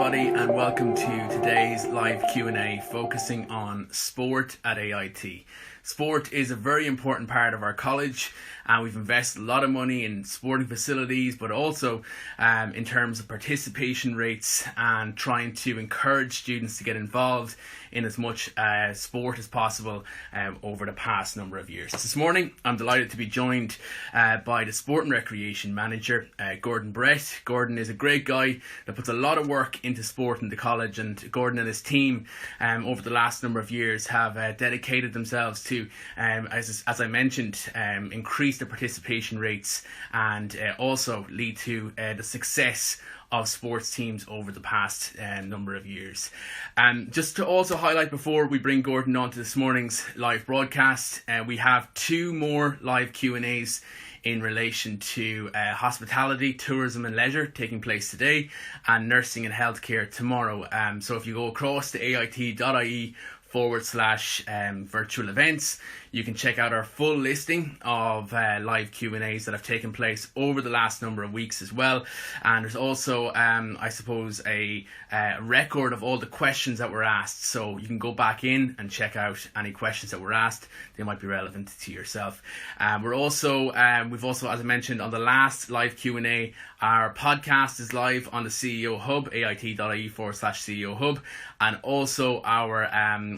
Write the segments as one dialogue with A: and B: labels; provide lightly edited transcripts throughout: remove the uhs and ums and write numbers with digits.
A: everybody, and welcome to today's live Q&A focusing on sport at AIT. Sport is a very important part of our college, and we've invested a lot of money in sporting facilities, but also in terms of participation rates and trying to encourage students to get involved in as much sport as possible over the past number of years. This morning, I'm delighted to be joined by the Sport and Recreation Manager, Gordon Brett. Gordon is a great guy that puts a lot of work into sport in the college, and Gordon and his team over the last number of years have dedicated themselves to, as I mentioned, increase the participation rates and also lead to the success of sports teams over the past number of years. Just to also highlight before we bring Gordon on to this morning's live broadcast, we have two more live Q&As in relation to hospitality, tourism and leisure taking place today, and nursing and healthcare tomorrow. So if you go across to ait.ie/virtual events, you can check out our full listing of live Q&As that have taken place over the last number of weeks as well. And there's also, I suppose, a record of all the questions that were asked. So you can go back in and check out any questions that were asked. They might be relevant to yourself. We've also, as I mentioned, on the last live Q&A, our podcast is live on the CEO Hub, ait.ie/CEO Hub, and also our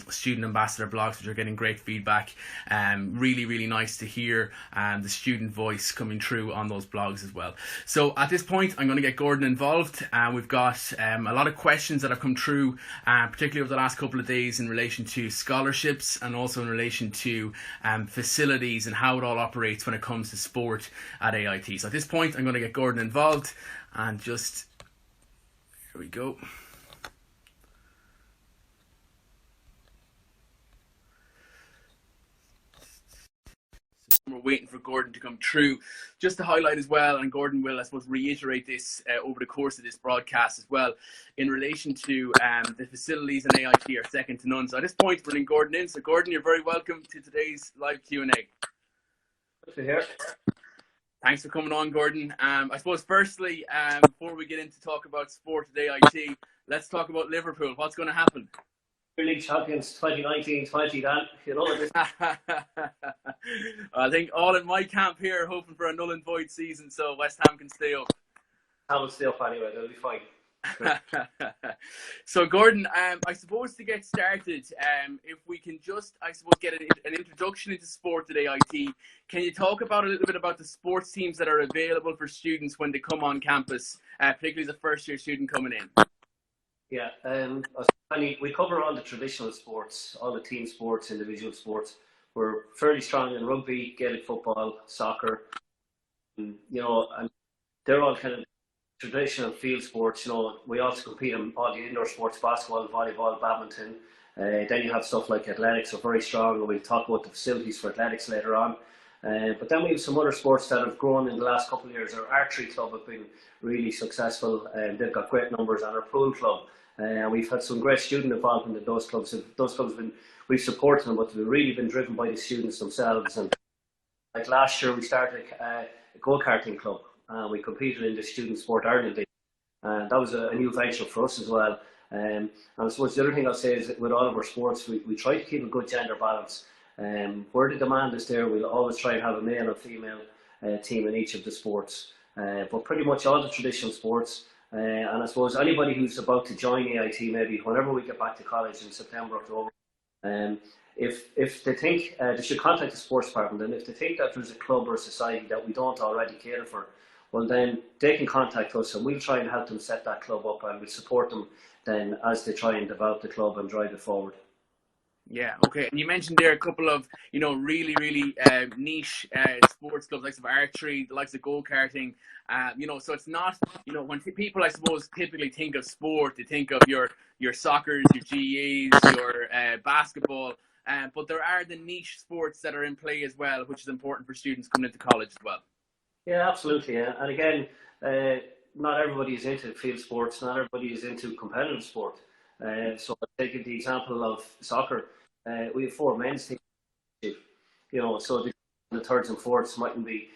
A: student ambassador blogs, which are getting great feedback. Really nice to hear the student voice coming through on those blogs as well. So at this point, I'm going to get Gordon involved. We've got a lot of questions that have come through, particularly over the last couple of days in relation to scholarships and also in relation to facilities and how it all operates when it comes to sport at AIT. So at this point, I'm going to get Gordon involved and just, here we go. We're waiting for Gordon to come through. Just to highlight as well, and Gordon will, I suppose, reiterate this over the course of this broadcast as well, in relation to the facilities in AIT are second to none. So at this point, bringing Gordon in. So Gordon, you're very welcome to today's live Q&A.
B: Good to hear.
A: Thanks for coming on, Gordon. I suppose firstly, before we get into talk about sport at AIT, let's talk about Liverpool. What's going to happen?
B: League champions 2019-20, Dan. You know this.
A: I think all in my camp here are hoping for a null and void season, so West Ham can stay up.
B: Ham will stay up anyway. They'll be fine.
A: So Gordon, I suppose to get started, if we can just, I suppose, get an introduction into sport at AIT, can you talk about a little bit about the sports teams that are available for students when they come on campus, particularly as a first year student coming in?
B: Yeah, we cover all the traditional sports, all the team sports, individual sports. We're fairly strong in rugby, Gaelic football, soccer, and they're all kind of traditional field sports. We also compete in all the indoor sports, basketball, volleyball, badminton. Then you have stuff like athletics, are very strong, and we'll talk about the facilities for athletics later on. But then we have some other sports that have grown in the last couple of years. Our archery club have been really successful, and they've got great numbers, and our pool club. We've had some great student involvement in those clubs. We've supported them, but they've really been driven by the students themselves. And like last year, we started a go-karting club. We competed in the Student Sport Ireland League. That was a new venture for us as well. And I suppose the other thing I'll say is that with all of our sports, we try to keep a good gender balance. Where the demand is there, we'll always try and have a male and female team in each of the sports. But pretty much all the traditional sports. And I suppose anybody who's about to join AIT, maybe whenever we get back to college in September, October, if they think they should contact the sports department, and if they think that there's a club or a society that we don't already cater for, well then they can contact us and we'll try and help them set that club up, and we'll support them then as they try and develop the club and drive it forward.
A: Yeah, okay. And you mentioned there a couple of, really niche sports clubs, like archery, the likes of go-karting. So it's not, when people, I suppose, typically think of sport, they think of your soccers, your GEs, your basketball. But there are the niche sports that are in play as well, which is important for students coming into college as well.
B: Yeah, absolutely. Yeah. And again, not everybody is into field sports, not everybody is into competitive sport. So taking the example of soccer, we have 4 men's teams. So the thirds and fourths mightn't be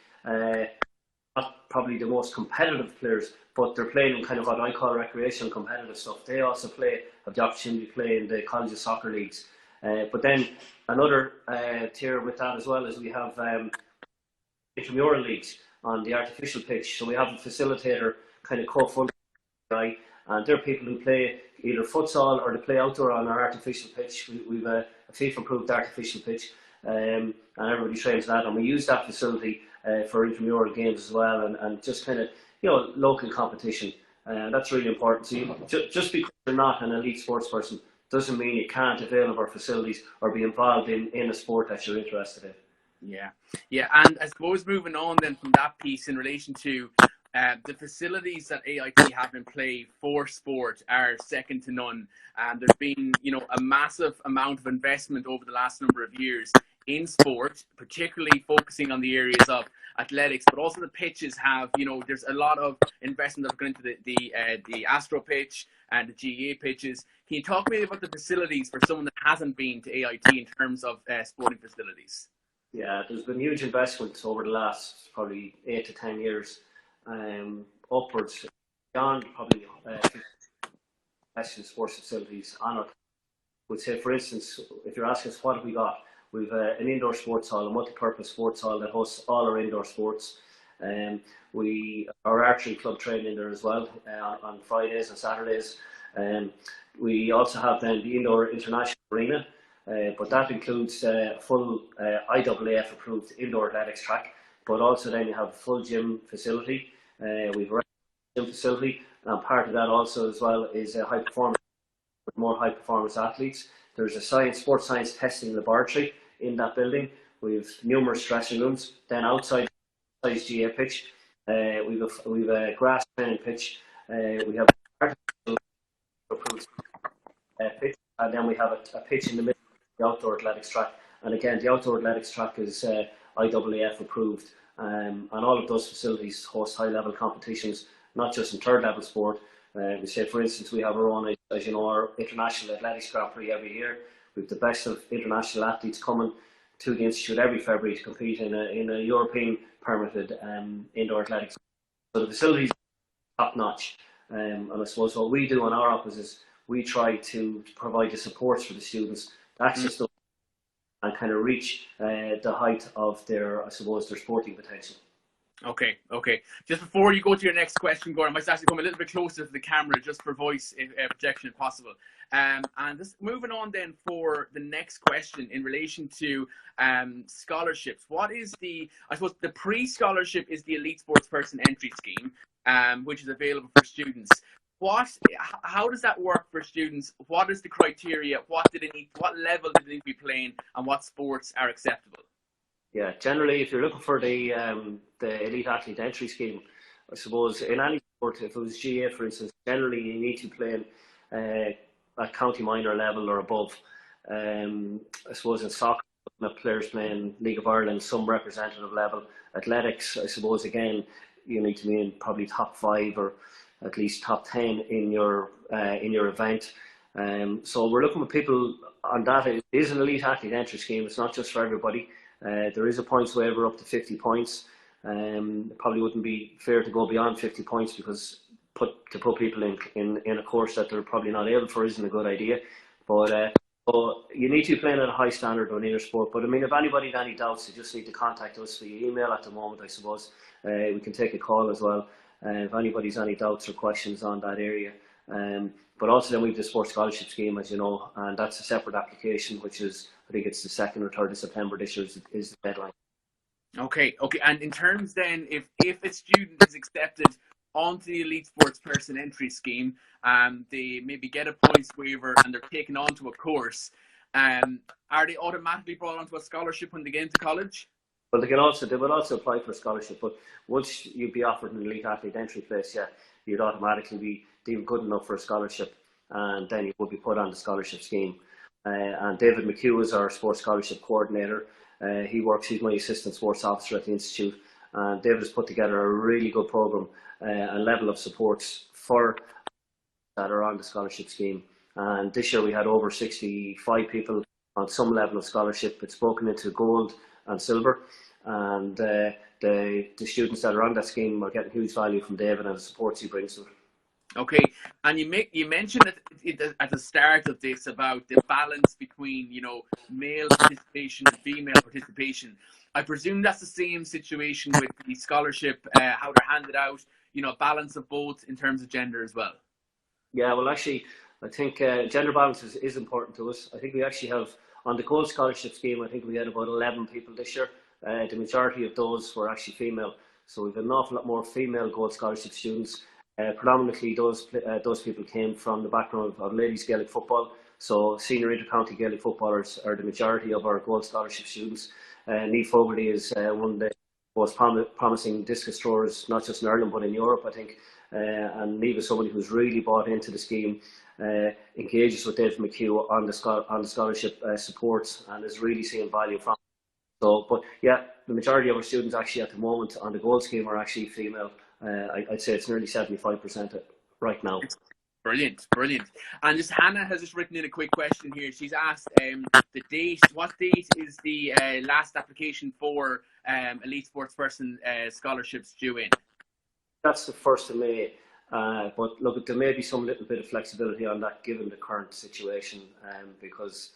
B: not probably the most competitive players, but they're playing in kind of what I call recreational competitive stuff. They also have the opportunity to play in the college soccer leagues. But then another tier with that as well is we have intramural leagues on the artificial pitch. So we have a facilitator kind of co-funded guy, and they're people who play either futsal or they play outdoor on our artificial pitch. We've a FIFA-approved artificial pitch, and everybody trains that, and we use that facility for intramural games as well, and just kind of, you know, local competition. That's really important. So just because you're not an elite sports person doesn't mean you can't avail of our facilities or be involved in a sport that you're interested in.
A: Yeah, and I suppose moving on then from that piece in relation to the facilities that AIT have in play for sport are second to none. There's been, you know, a massive amount of investment over the last number of years in sport, particularly focusing on the areas of athletics, but also the pitches have, you know, there's a lot of investment that's going into the Astro pitch and the GEA pitches. Can you talk maybe about the facilities for someone that hasn't been to AIT in terms of sporting facilities?
B: Yeah, there's been huge investment over the last probably 8 to 10 years, upwards beyond probably sports facilities on it. Would say, for instance, if you're asking us what have we got, we've an indoor sports hall, a multi-purpose sports hall that hosts all our indoor sports. Our archery club train in there as well on Fridays and Saturdays. We also have then the indoor international arena, but that includes a full IAAF approved indoor athletics track. But also then you have a full gym facility. We've a gym facility, and part of that also as well is a high performance, with more high performance athletes. There's a sports science testing laboratory in that building. We've numerous dressing rooms. Then outside the GA pitch, we've a grass training pitch. We have artificial approved pitch, and then we have a pitch in the middle of the outdoor athletics track. And again, the outdoor athletics track is IAAF approved, and all of those facilities host high level competitions, not just in third level sport. We say, for instance, we have our own, as you know, our International Athletics Grand Prix every year. We have the best of international athletes coming to the Institute every February to compete in a European permitted indoor athletics. So the facilities are top notch. And I suppose what we do on our office is we try to provide the supports for the students to access those and kind of reach the height of their, I suppose, their sporting potential.
A: Okay. Just before you go to your next question, Gordon, I might actually come a little bit closer to the camera just for voice projection if possible. And just moving on then for the next question in relation to scholarships. What is I suppose the pre-scholarship is the Elite Sports Person Entry Scheme, which is available for students. How does that work for students? What is the criteria? What level do they need to be playing, and what sports are acceptable?
B: Yeah, generally, if you're looking for the Elite Athlete Entry Scheme, I suppose in any sport, if it was GA, for instance, generally you need to play at county minor level or above. I suppose in soccer, players playing League of Ireland, some representative level. Athletics, I suppose, again, you need to be in probably top 5 or at least top 10 in your event. So we're looking at people on that. It is an Elite Athlete Entry Scheme. It's not just for everybody. There is a points waiver up to 50 points. It probably wouldn't be fair to go beyond 50 points because to put people in a course that they're probably not able for isn't a good idea. But you need to be playing at a high standard on inner sport. But I mean, if anybody has any doubts, you just need to contact us via email at the moment, I suppose. We can take a call as well if anybody's any doubts or questions on that area. But also then we have the Sports Scholarship Scheme, as you know, and that's a separate application, which is, I think it's the 2nd or 3rd of September this year is the deadline.
A: Okay. And in terms then, if a student is accepted onto the Elite Sports Person Entry Scheme, they maybe get a points waiver and they're taken onto a course, are they automatically brought onto a scholarship when they get into college?
B: Well, they will also apply for a scholarship, but once you'd be offered an Elite Athlete Entry place, yeah, you'd automatically be deemed good enough for a scholarship, and then you would be put on the scholarship scheme. And David McHugh is our sports scholarship coordinator. He's my assistant sports officer at the Institute, and David has put together a really good programme and level of supports for that are on the scholarship scheme. And this year we had over 65 people on some level of scholarship. It's broken into gold and silver. and the students that are on that scheme are getting huge value from David and the supports he brings them.
A: Okay, and you mentioned at the start of this about the balance between, you know, male participation and female participation. I presume that's the same situation with the scholarship, how they're handed out. You know, balance of both in terms of gender as well.
B: Yeah, well, actually, I think gender balance is important to us. I think we actually have, on the Gold Scholarship scheme, I think we had about 11 people this year. The majority of those were actually female. So we've an awful lot more female Gold Scholarship students. Predominantly, those people came from the background of ladies Gaelic football. So senior intercounty Gaelic footballers are the majority of our Gold Scholarship students. Niamh Fogarty is one of the most promising discus throwers, not just in Ireland but in Europe, I think. And Niamh is somebody who's really bought into the scheme, engages with David McHugh on the scholarship supports, and is really seeing value from it. So, but yeah, the majority of our students actually at the moment on the Gold scheme are actually female. I'd say it's nearly 75% right now.
A: Brilliant, brilliant. And just Hannah has just written in a quick question here. She's asked the date. What date is the last application for elite sports person scholarships due in?
B: That's the 1st of May. But look, there may be some little bit of flexibility on that given the current situation, because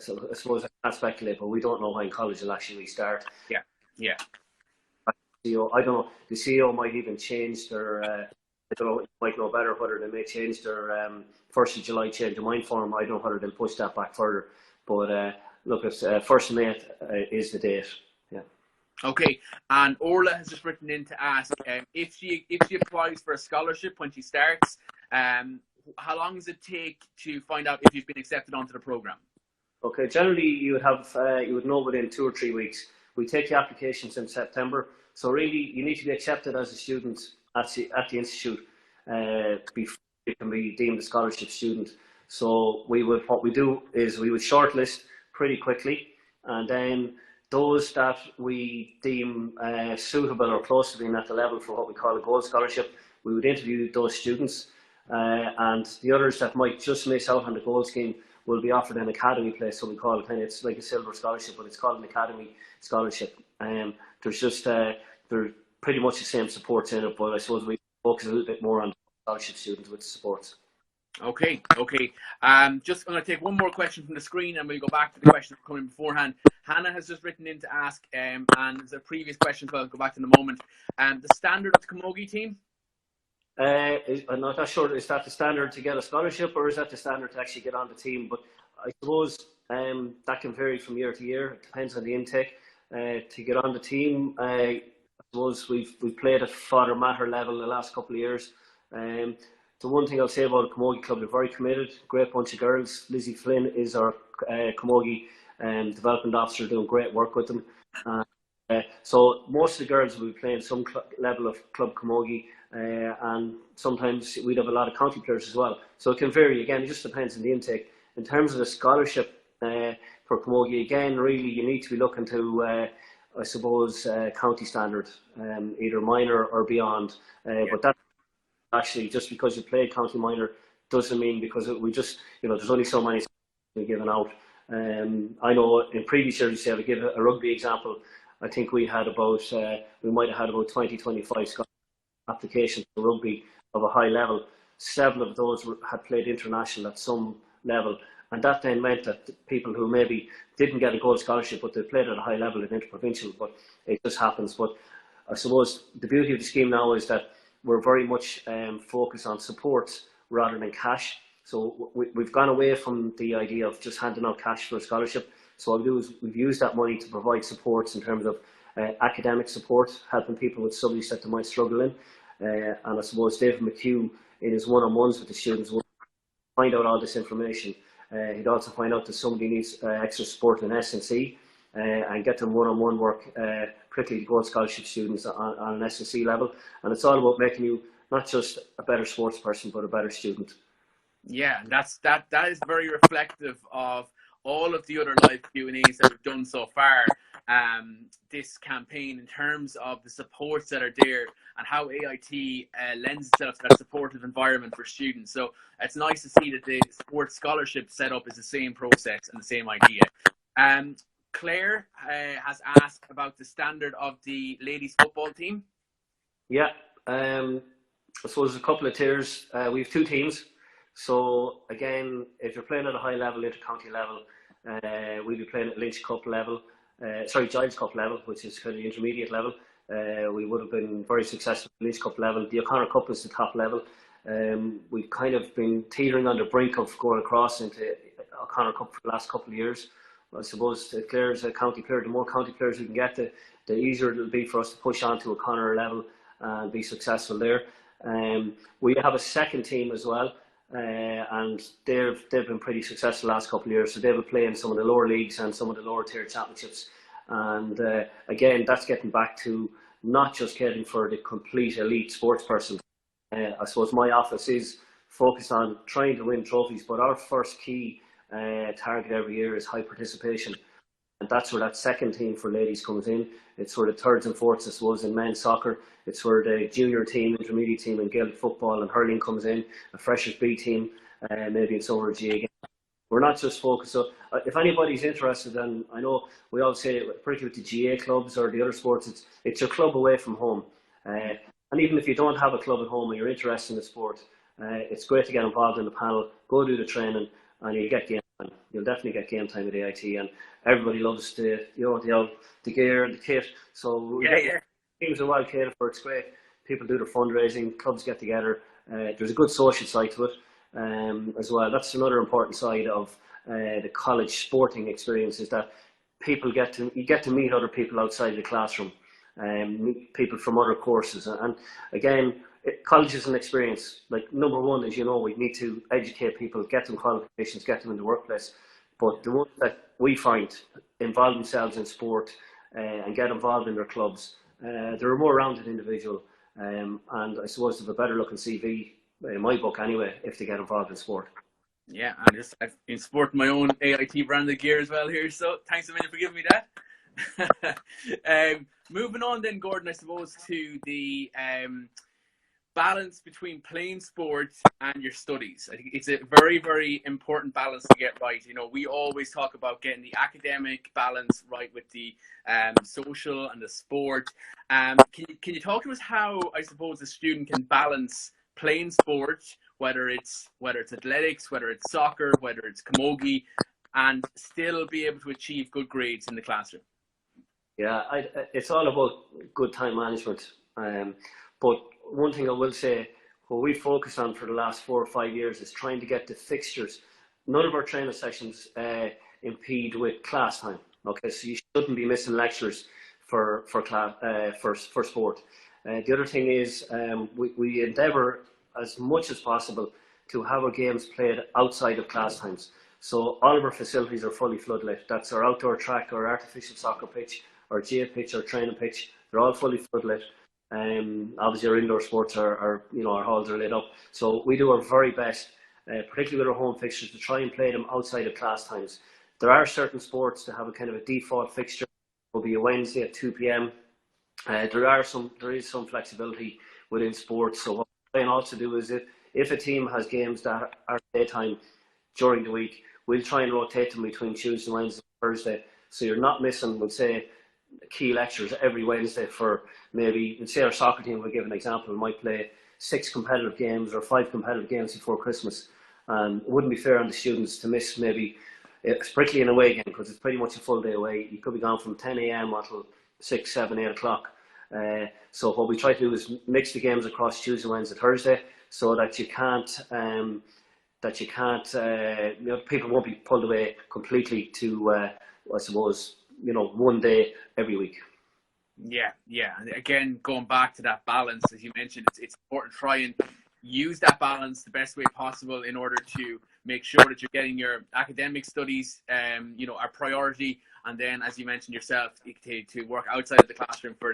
B: so I suppose I can't speculate, but we don't know when college will actually start.
A: Yeah, yeah.
B: CEO, I don't know. The CEO might even change their. I don't know. You might know better whether they may change their 1st of July change of mind form. I don't know whether they'll push that back further. But look, it's 1st of May is the date. Yeah.
A: Okay, and Orla has just written in to ask if she applies for a scholarship when she starts, how long does it take to find out if you've been accepted onto the program?
B: Okay, generally you would know within 2 or 3 weeks. We take the applications in September, so really you need to be accepted as a student at the institute before you can be deemed a scholarship student. So what we do is we would shortlist pretty quickly, and then those that we deem suitable or close to being at the level for what we call a Gold Scholarship, we would interview those students, and the others that might just miss out on the Gold scheme will be offered an academy place, so we call it. It's like a silver scholarship, but it's called an academy scholarship. There's just there's pretty much the same supports in it, but I suppose we focus a little bit more on scholarship students with the supports.
A: Okay. Just going to take one more question from the screen, and we'll go back to the questions coming beforehand. Hannah has just written in to ask, and there's a previous question, so I'll go back to in a moment. The standard of the Camogie team?
B: I'm not sure, is that the standard to get a scholarship, or is that the standard to actually get on the team? But I suppose that can vary from year to year. It depends on the intake. To get on the team, I suppose we've played at Father Matter level the last couple of years. The one thing I'll say about the Camogie Club, they're very committed, great bunch of girls. Lizzie Flynn is our Camogie development officer, doing great work with them. So most of the girls will be playing some level of club Camogie, and sometimes we'd have a lot of county players as well. So it can vary. Again, it just depends on the intake. In terms of the scholarship for Camogie, again, really you need to be looking to, I suppose, county standard, either minor or beyond. But that actually, just because you play county minor doesn't mean, because we just, there's only so many given out. I know in previous years, say, I'll give a rugby example. I think we might have had about 20-25 applications for rugby of a high level. 7 of those had played international at some level, and that then meant that people who maybe didn't get a Gold Scholarship, but they played at a high level in interprovincial, but it just happens. But I suppose the beauty of the scheme now is that we're very much focused on supports rather than cash. So we've gone away from the idea of just handing out cash for a scholarship. So what we do is we've used that money to provide supports in terms of academic support, helping people with subjects that they might struggle in. And I suppose David McHugh, in his one-on-ones with the students, will find out all this information. He'd also find out that somebody needs extra support in S&C and get them one-on-one work, particularly Gold Scholarship students on an S&C level. And it's all about making you not just a better sports person, but a better student.
A: Yeah, that is very reflective of all of the other live Q&As that we've done so far, this campaign, in terms of the supports that are there and how AIT lends itself to that supportive environment for students. So it's nice to see that the sports scholarship setup is the same process and the same idea. Claire has asked about the standard of the ladies football team.
B: Yeah, I suppose there's a couple of tiers. We have two teams. So again, if you're playing at a high level, inter-county level, we'll be playing at Lynch Cup level. Giles Cup level, which is kind of the intermediate level. We would have been very successful at Lynch Cup level. The O'Connor Cup is the top level. We've kind of been teetering on the brink of going across into O'Connor Cup for the last couple of years. I suppose if Clare's a county player, the more county players we can get, the easier it'll be for us to push on to O'Connor level and be successful there. We have a second team as well, and they've been pretty successful the last couple of years. So they will play in some of the lower leagues and some of the lower tier championships. And again, that's getting back to not just getting for the complete elite sports person. I suppose my office is focused on trying to win trophies, but our first key target every year is high participation. And that's where that second team for ladies comes in. It's where the thirds and fourths, I suppose, in men's soccer. It's where the junior team, intermediate team in Gaelic football and hurling comes in. A freshers B team, maybe in summer G again. We're not just focused. So if anybody's interested, and I know we all say, particularly with the GA clubs or the other sports, it's your club away from home. And even if you don't have a club at home and you're interested in the sport, it's great to get involved in the panel, go do the training, and you'll get game time. You'll definitely get game time at AIT, and everybody loves the gear and the kit. So teams are well catered for. It's great. People do their fundraising, clubs get together. There's a good social side to it as well. That's another important side of the college sporting experience, is that you get to meet other people outside the classroom, meet people from other courses, and again, college is an experience. Like, number one is, we need to educate people, get them qualifications, get them in the workplace. But the ones that we find involve themselves in sport and get involved in their clubs, they're a more rounded individual, and I suppose they have a better looking CV, in my book anyway, if they get involved in sport.
A: Yeah, I've been sporting my own AIT branded gear as well here, so thanks a million for giving me that. Moving on then, Gordon, I suppose, to the balance between playing sports and your studies. I think it's a very, very important balance to get right. We always talk about getting the academic balance right with the social and the sport. Can you talk to us how, I suppose, a student can balance playing sports, whether it's athletics, whether it's soccer, whether it's camogie, and still be able to achieve good grades in the classroom?
B: Yeah, it's all about good time management. But one thing I will say, what we focused on for the last 4 or 5 years is trying to get the fixtures. None of our training sessions impede with class time. Okay, so you shouldn't be missing lectures for sport. The other thing is we endeavour as much as possible to have our games played outside of class times. So all of our facilities are fully floodlit. That's our outdoor track, our artificial soccer pitch, our GA pitch, our training pitch. They're all fully floodlit. Obviously our indoor sports are our halls are lit up. So we do our very best, particularly with our home fixtures, to try and play them outside of class times. There are certain sports that have a kind of a default fixture. It will be a Wednesday at 2 p.m. There is some flexibility within sports. So what we can also do is, if a team has games that are daytime during the week, we'll try and rotate them between Tuesday, Wednesday, Thursday. So you're not missing, we'll say, key lectures every Wednesday for maybe, say our soccer team, we'll give an example, might play 6 competitive games or 5 competitive games before Christmas. And it wouldn't be fair on the students to miss maybe, particularly an away game, because it's pretty much a full day away. You could be gone from 10 a.m. until 6, 7, 8 o'clock. So what we try to do is mix the games across Tuesday, Wednesday, Thursday, so that people won't be pulled away completely to, I suppose, one day every week.
A: Yeah. And again, going back to that balance, as you mentioned, it's important to try and use that balance the best way possible in order to make sure that you're getting your academic studies, a priority, and then, as you mentioned yourself, to work outside of the classroom for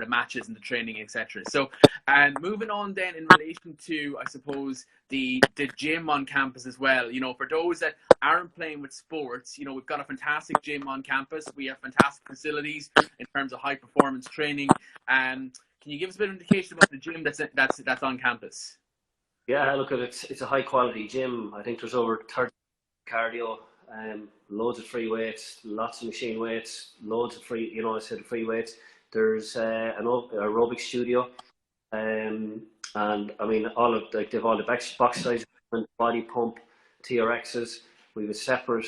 A: the matches and the training, etc. So, and moving on then in relation to, I suppose, the gym on campus as well. For those that aren't playing with sports, we've got a fantastic gym on campus. We have fantastic facilities in terms of high performance training. Can you give us a bit of indication about the gym that's on campus?
B: Yeah, look, it's a high quality gym. I think there's over 30 cardio loads of free weights, lots of machine weights, loads of free, I said free weights. There's an aerobic studio, and I mean they've all the box size, body pump, TRXs. We have a separate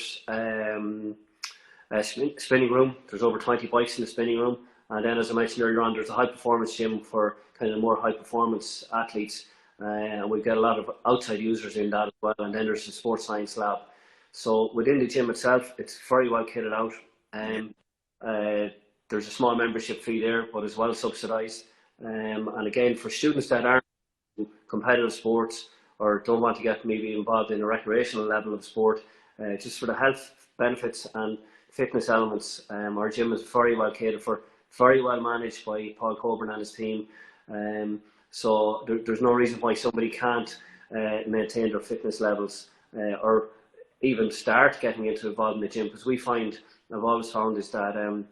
B: spinning room. There's over 20 bikes in the spinning room, and then, as I mentioned earlier on, there's a high performance gym for kind of more high performance athletes, and we've got a lot of outside users in that as well. And then there's the sports science lab. So within the gym itself, it's very well kitted out. There's a small membership fee there, but it's well subsidised. And again, for students that aren't in competitive sports or don't want to get maybe involved in a recreational level of sport, just for the health benefits and fitness elements, our gym is very well catered for, very well managed by Paul Coburn and his team. So there's no reason why somebody can't maintain their fitness levels or even start getting involved in the gym, because I've always found is that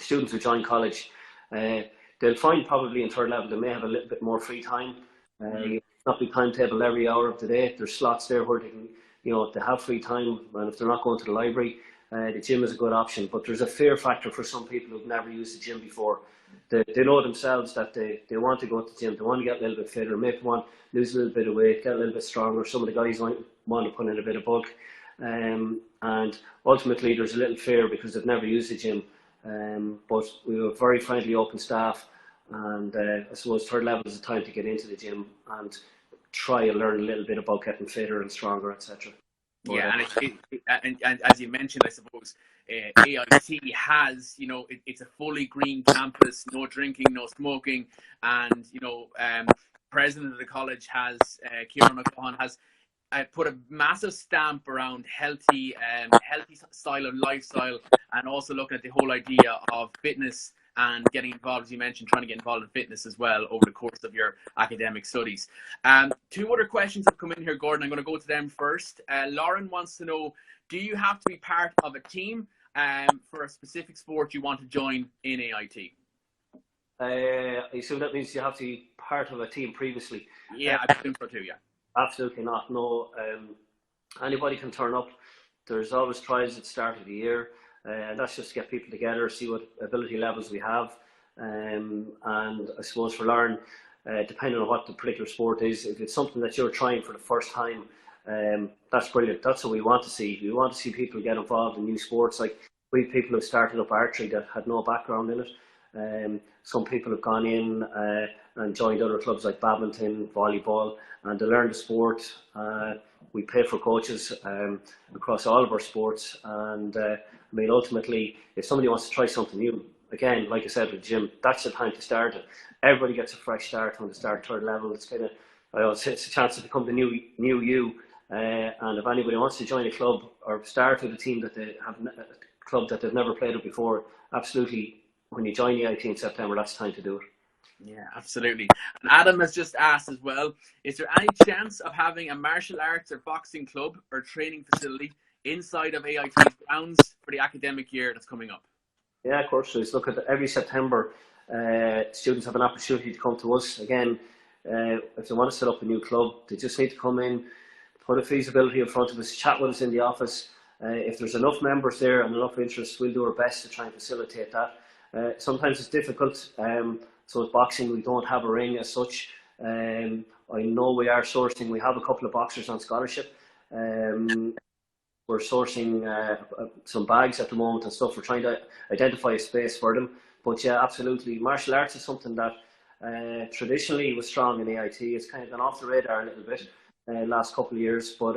B: students who join college, they'll find probably in third level they may have a little bit more free time. Not be timetable every hour of the day. There's slots there where they can, they have free time, and if they're not going to the library, the gym is a good option. But there's a fear factor for some people who've never used the gym before. They know themselves that they want to go to the gym, they want to get a little bit fitter, maybe want to lose a little bit of weight, get a little bit stronger. Some of the guys want to put in a bit of bulk. And ultimately there's a little fear because they've never used the gym. But we have a very friendly, open staff, and I suppose third level is the time to get into the gym and try and learn a little bit about getting fitter and stronger, etc.
A: Yeah, and as you mentioned, I suppose AIT has, it's a fully green campus, no drinking, no smoking, and president of the college has Kieran McCaughan has put a massive stamp around healthy style of lifestyle, and also looking at the whole idea of fitness and getting involved, as you mentioned, trying to get involved in fitness as well over the course of your academic studies. Two other questions have come in here, Gordon. I'm going to go to them first. Lauren wants to know, do you have to be part of a team for a specific sport you want to join in AIT?
B: I assume that means you have to be part of a team previously.
A: Yeah, I assume so too, yeah.
B: Absolutely not. No, anybody can turn up. There's always trials at the start of the year. That's just to get people together, see what ability levels we have. And I suppose for Lauren, depending on what the particular sport is, if it's something that you're trying for the first time, that's brilliant. That's what we want to see. We want to see people get involved in new sports. Like, we have people who started up archery that had no background in it. Some people have gone in and joined other clubs like badminton, volleyball, and they learn the sport. We pay for coaches across all of our sports, and I mean, ultimately, if somebody wants to try something new, again, like I said with the gym, that's the time to start it. Everybody gets a fresh start when they start third level. It's kind of, I always say, it's a chance to become the new you. And if anybody wants to join a club or start with a team that they have, a club that they've never played with before, absolutely, when you join the AIT in September, that's the time to do it.
A: Yeah, absolutely. And Adam has just asked as well, is there any chance of having a martial arts or boxing club or training facility inside of AIT's grounds for the academic year that's coming up?
B: Yeah, of course. So look at every September, students have an opportunity to come to us. Again, if they want to set up a new club, they just need to come in, put a feasibility in front of us, chat with us in the office. If there's enough members there and enough interest, we'll do our best to try and facilitate that. Sometimes it's difficult. So with boxing, we don't have a ring as such. I know we are sourcing. We have a couple of boxers on scholarship. We're sourcing some bags at the moment and stuff. We're trying to identify a space for them. But yeah, absolutely. Martial arts is something that traditionally was strong in AIT. It's kind of gone off the radar a little bit last couple of years. But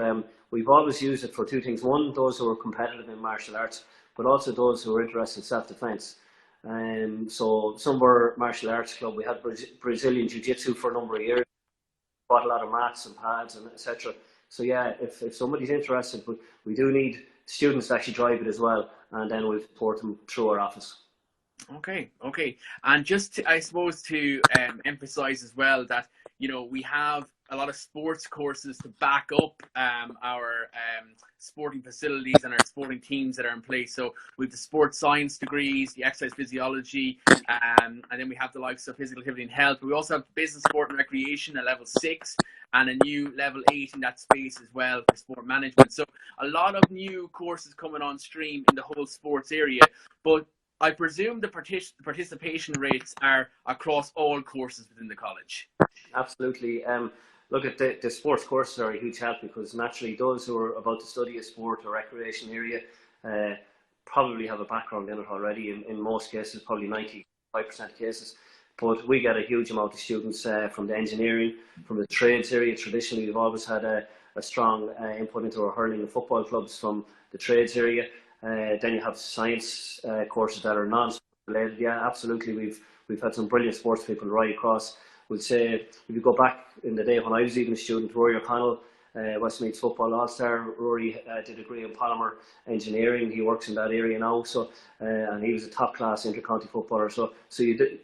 B: we've always used it for two things. One, those who are competitive in martial arts, but also those who are interested in self-defense. So some of our martial arts club, we had Brazilian Jiu-Jitsu for a number of years. Bought a lot of mats and pads and etc. So yeah, if somebody's interested, but we do need students to actually drive it as well, and then we'll support them through our office.
A: Okay. And just to, I suppose to emphasize as well that we have a lot of sports courses to back up our sporting facilities and our sporting teams that are in place. So we have the sports science degrees, the exercise physiology, and then we have the likes of physical activity and health. But we also have business, sport and recreation at level 6 and a new level 8 in that space as well for sport management. So a lot of new courses coming on stream in the whole sports area. But I presume the participation rates are across all courses within the college.
B: Absolutely. Look at the sports courses are a huge help, because naturally those who are about to study a sport or recreation area probably have a background in it already. In most cases, probably 95% of cases. But we get a huge amount of students from the engineering, from the trades area. Traditionally, we've always had a strong input into our hurling and football clubs from the trades area. Then you have science courses that are non-sport related. Yeah, absolutely. We've had some brilliant sports people right across. We'll say, if you go back in the day when I was even a student, Rory O'Connell, Westmeath Football All-Star. Rory did a degree in polymer engineering. He works in that area now, so and he was a top-class inter-county footballer. So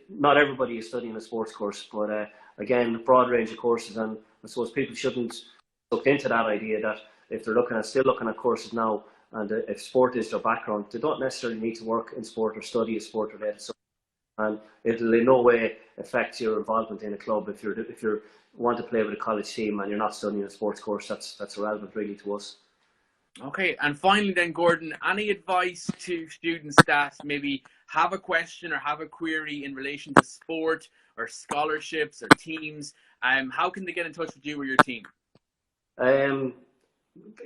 B: not everybody is studying a sports course, but again, a broad range of courses, and I suppose people shouldn't look into that idea that if they're still looking at courses now, and if sport is their background, they don't necessarily need to work in sport or study a sport-related subject. And it'll in no way affect your involvement in a club. If you want to play with a college team and you're not studying a sports course, that's irrelevant really to us.
A: Okay, and finally then, Gordon, any advice to students that maybe have a question or have a query in relation to sport or scholarships or teams? How can they get in touch with you or your team?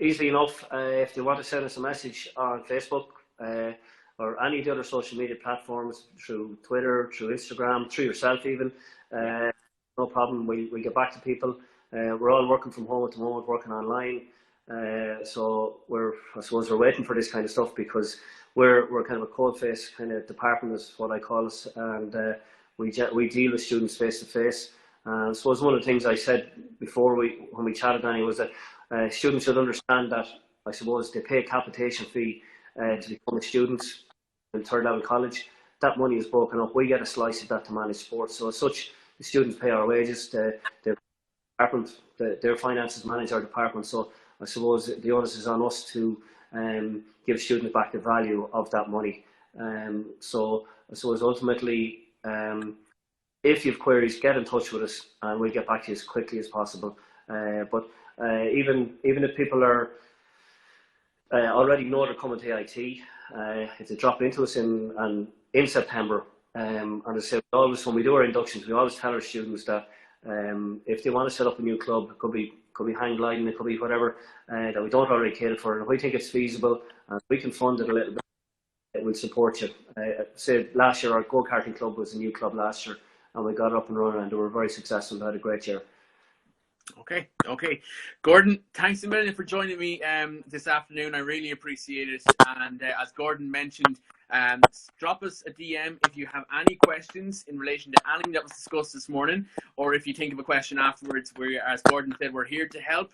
B: Easily enough. If they want to send us a message on Facebook, or any of the other social media platforms, through Twitter, through Instagram, through yourself even, no problem. We get back to people. We're all working from home at the moment, working online. So I suppose we're waiting for this kind of stuff, because we're kind of a cold face kind of department, is what I call us, and we deal with students face to face. I suppose one of the things I said before when we chatted, Danny, was that students should understand that, I suppose, they pay a capitation fee to become a student in third level college. That money is broken up. We get a slice of that to manage sports. So as such, the students pay our wages. Their finances manage our department. So I suppose the onus is on us to give students back the value of that money. So I suppose ultimately, if you have queries, get in touch with us and we'll get back to you as quickly as possible. But even if people are already know they're coming to AIT, if they drop into us in September, and I say, always when we do our inductions, we always tell our students that if they want to set up a new club, it could be hang gliding, it could be whatever, that we don't already cater for, and if we think it's feasible and we can fund it a little bit, we'll support you. Say last year our go-karting club was a new club last year, and we got it up and running, and they were very successful. They had a great year. Okay. Gordon, thanks a million for joining me this afternoon. I really appreciate it. And as Gordon mentioned, drop us a DM if you have any questions in relation to anything that was discussed this morning, or if you think of a question afterwards. As Gordon said, we're here to help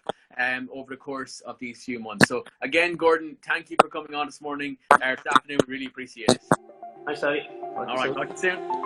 B: over the course of these few months. So again, Gordon, thank you for coming on this morning, this afternoon. We really appreciate it. Thanks, Daddy.
A: All right, talk to you soon.